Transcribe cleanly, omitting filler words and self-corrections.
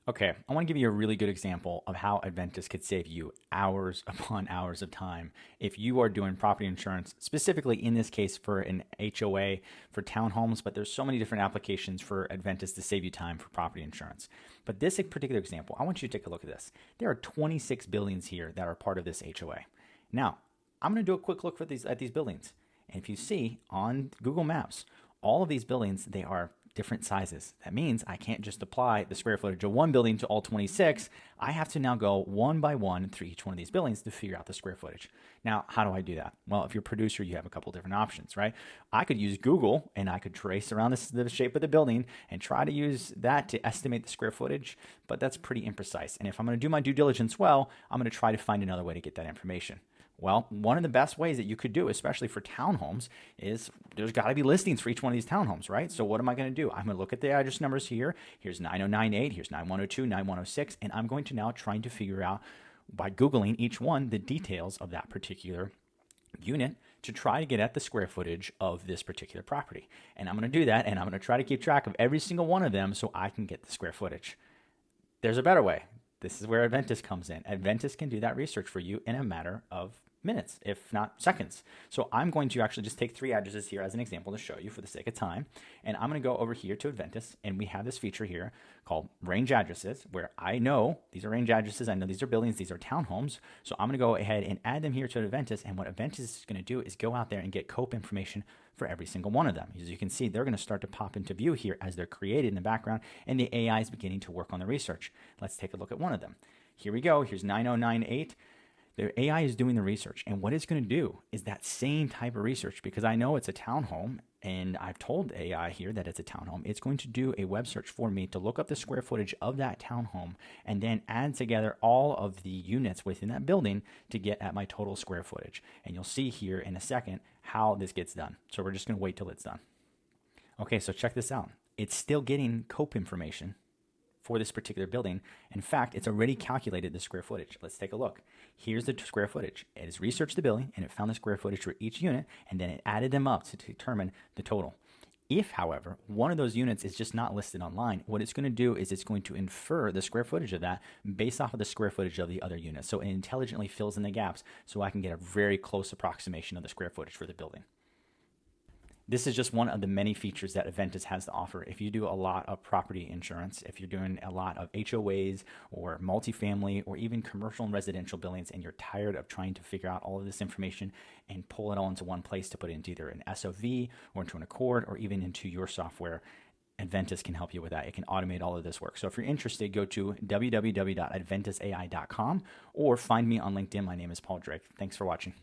Okay, I want to give you a really good example of how Adventus could save you hours upon hours of time if you are doing property insurance, specifically in this case for an HOA for townhomes, but there's so many different applications for Adventus to save you time for property insurance. But this particular example, I want you to take a look at this. There are 26 buildings here that are part of this HOA. Now, I'm going to do a quick look at these buildings. And if you see on Google Maps, all of these buildings, they are different sizes. That means I can't just apply the square footage of one building to all 26. I have to now go one by one through each one of these buildings to figure out the square footage. Now, how do I do that? Well, if you're a producer, you have a couple different options, right? I could use Google and I could trace around the shape of the building and try to use that to estimate the square footage, but that's pretty imprecise. And if I'm going to do my due diligence well, I'm going to try to find another way to get that information. Well, one of the best ways that you could do, especially for townhomes, is there's got to be listings for each one of these townhomes, right? So what am I going to do? I'm going to look at the address numbers here. Here's 9098, here's 9102, 9106, and I'm going to now try to figure out by Googling each one the details of that particular unit to try to get at the square footage of this particular property. And I'm going to do that, and I'm going to try to keep track of every single one of them so I can get the square footage. There's a better way. This is where Adventus comes in. Adventus can do that research for you in a matter of minutes, if not seconds. So I'm going to actually just take 3 addresses here as an example to show you for the sake of time. And I'm going to go over here to Adventus, and we have this feature here called range addresses, where I know these are range addresses. I know these are buildings. These are townhomes. So I'm going to go ahead and add them here to Adventus. And what Adventus is going to do is go out there and get COPE information for every single one of them. As you can see, they're going to start to pop into view here as they're created in the background, and the AI is beginning to work on the research. Let's take a look at one of them. Here we go. Here's 9098. The AI is doing the research, and what it's going to do is that same type of research, because I know it's a townhome, and I've told AI here that it's a townhome. It's going to do a web search for me to look up the square footage of that townhome and then add together all of the units within that building to get at my total square footage. And you'll see here in a second how this gets done. So we're just going to wait till it's done. Okay, so check this out. It's still getting COPE information for this particular building. In fact, it's already calculated the square footage. Let's take a look. Here's the square footage. It has researched the building, and it found the square footage for each unit, and then it added them up to determine the total. If, however, one of those units is just not listed online, what it's going to do is it's going to infer the square footage of that based off of the square footage of the other units. So it intelligently fills in the gaps so I can get a very close approximation of the square footage for the building. This is just one of the many features that Adventus has to offer. If you do a lot of property insurance, if you're doing a lot of HOAs or multifamily or even commercial and residential buildings, and you're tired of trying to figure out all of this information and pull it all into one place to put it into either an SOV or into an Accord or even into your software, Adventus can help you with that. It can automate all of this work. So if you're interested, go to www.adventusai.com or find me on LinkedIn. My name is Paul Drake. Thanks for watching.